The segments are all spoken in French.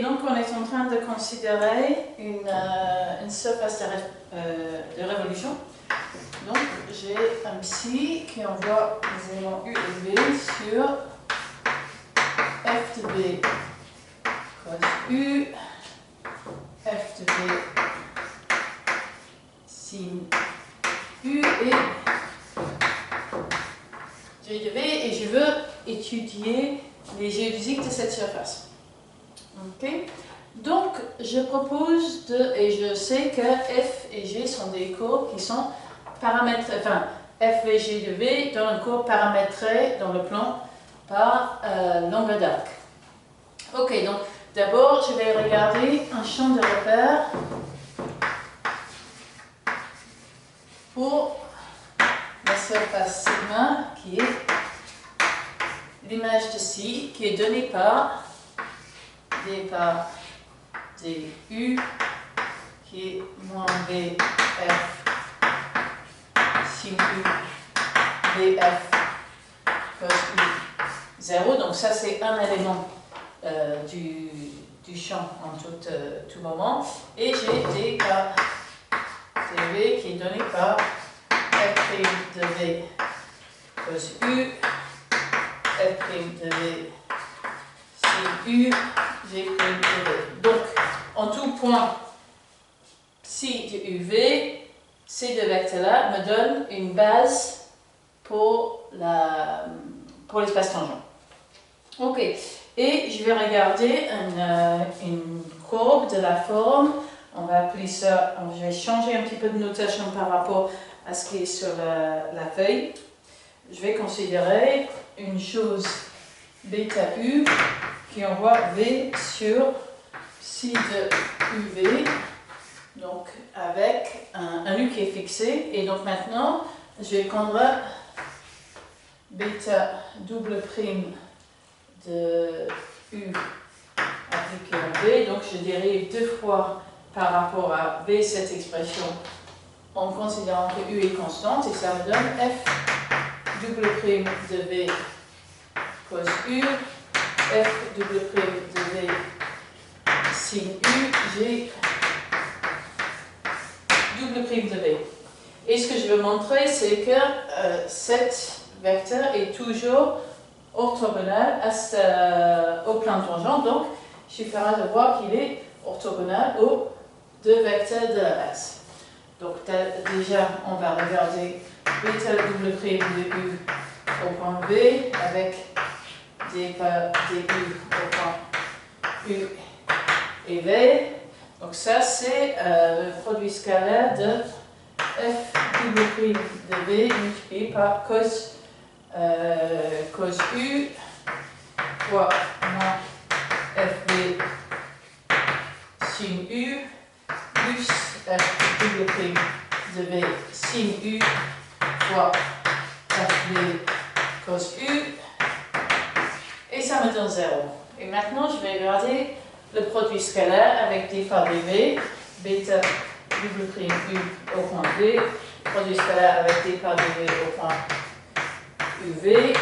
donc on est en train de considérer une surface de révolution. Donc j'ai un psi qui envoie les éléments U et V sur F de B cos U, F de B sin U et G de V, et je veux étudier les géodésiques de cette surface. Ok. Donc je propose et je sais que F et G sont des courbes qui sont paramétrées, enfin F et G de V dans une courbe paramétrée dans le plan par l'angle d'arc. Ok, donc d'abord je vais regarder un champ de repère pour la surface sigma qui est l'image de ci qui est donnée par D par DU qui est moins BF sin U BF cos U 0. Donc ça c'est un élément du champ en tout moment. Et j'ai D par dV qui est donné par F' de V cos U, F' de V sin U, G' de V. Donc, en tout point, psi de UV, ces deux vecteurs-là me donnent une base pour l'espace tangent. Ok, et je vais regarder une courbe de la forme. On va appeler ça, je vais changer un petit peu de notation par rapport à ce qui est sur la feuille. Je vais considérer une chose bêta U qui envoie V sur psi de UV, donc avec un U qui est fixé. Et donc maintenant, je vais prendre bêta double prime de U appliqué en V. Donc je dérive deux fois par rapport à V cette expression en considérant que U est constante, et ça me donne F double prime de V cos U, F double prime de V sin U, G double prime de V. Et ce que je veux montrer, c'est que cet vecteur est toujours orthogonal au plan tangent, donc il suffira de voir qu'il est orthogonal aux deux vecteurs de la base. Donc déjà, on va regarder bêta double prime de U au point V avec D par DU au point U et V. Donc ça, c'est le produit scalaire de F double prime de V multiplié par cos U fois moins FV sin U plus F double prime de V sin U fois FV cos U, et ça me donne 0. Et maintenant je vais regarder le produit scalaire avec D par dV, bêta double prime U au point V, produit scalaire avec D par dV au point UV.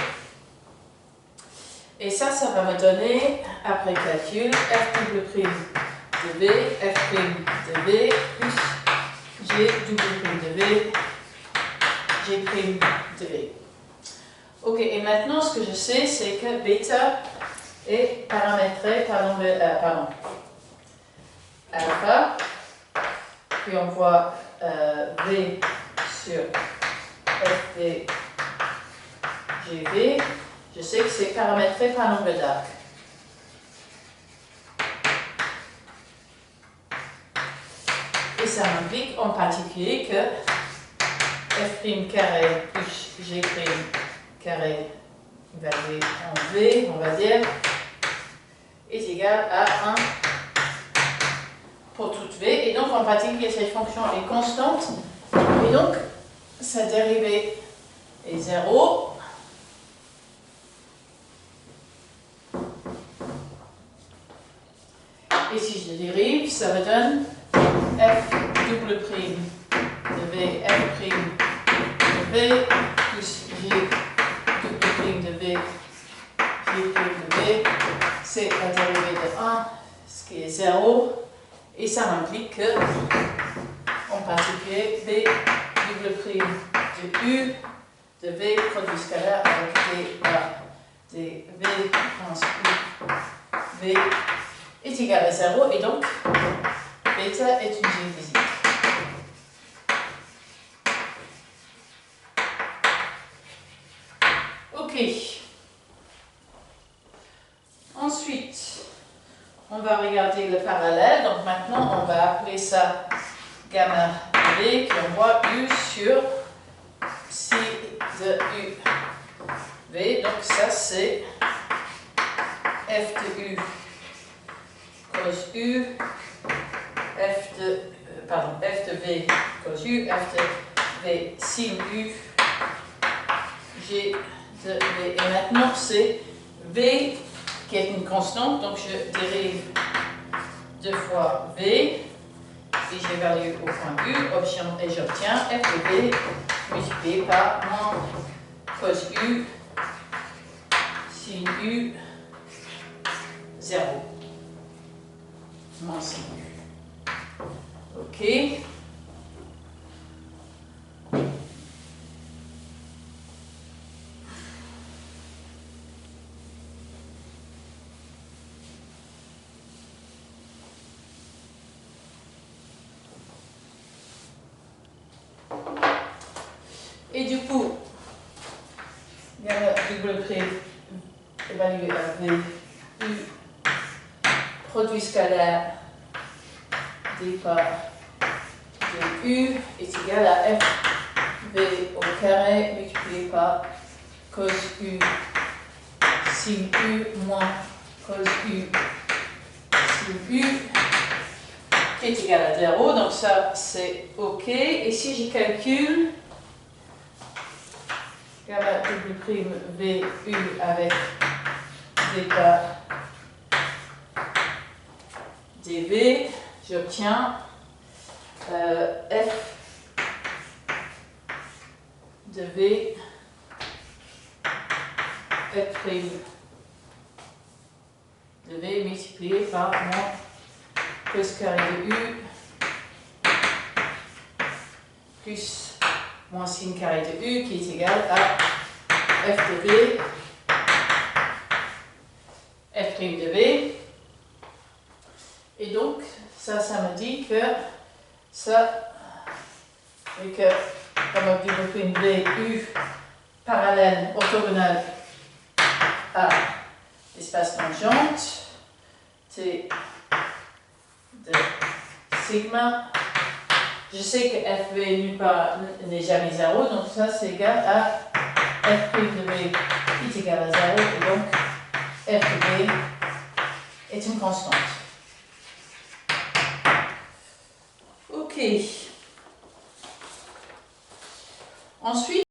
Et ça va me donner, après calcul, F double prime de V, F prime de V, plus G double prime de V, G prime de V. Ok, et maintenant ce que je sais, c'est que bêta est paramétré par l'angle, alpha, puis on voit V sur FV GV. Je sais que c'est paramétré par l'angle d'arc. Et ça m'implique en particulier que F' carré plus G' carré évalué en V, on va dire, est égal à 1 pour toute V. Et donc en pratique, cette fonction est constante. Et donc, sa dérivée est 0. Et si je dérive, ça me donne F double prime de V, F prime de V, plus G double prime de V, G prime de V, c'est la dérivée de 1, qui est 0, et ça implique que, en particulier, B double prime de U de V produit scalaire avec D V moins U V est égal à 0, et donc bêta est une géodésique. Ok. Ensuite, on va regarder le parallèle. Donc maintenant, on va appeler ça gamma V qui envoie U sur psi de U V. Donc ça, c'est F de U cos U, F de V cos U, F de V sin U, G de V. Et maintenant, c'est V qui est une constante, donc je dérive 2 fois V, et j'évalue au point U, et j'obtiens F de V multiplié par moins cos U sin U 0. Moins sin U. Ok. Et du coup, gamma double prime évalué à V, U, produit scalaire d par de U est égal à F V au carré multiplié par cos U sin U moins cos U sin U qui est égal à 0. Donc ça, c'est OK. Et si je calcule gamma double prime V U avec bêta dV, j'obtiens F de V F prime de V multiplié par moins cos carré de U plus moins sin carré de U qui est égal à F de V F prime de V. Et donc, ça me dit que ça, et que comme double prime V U parallèle orthogonal à l'espace tangente, T de sigma. Je sais que FV nulle part n'est jamais 0, donc ça c'est égal à F' de V est égal à 0, et donc F de V est une constante. Ok. Ensuite,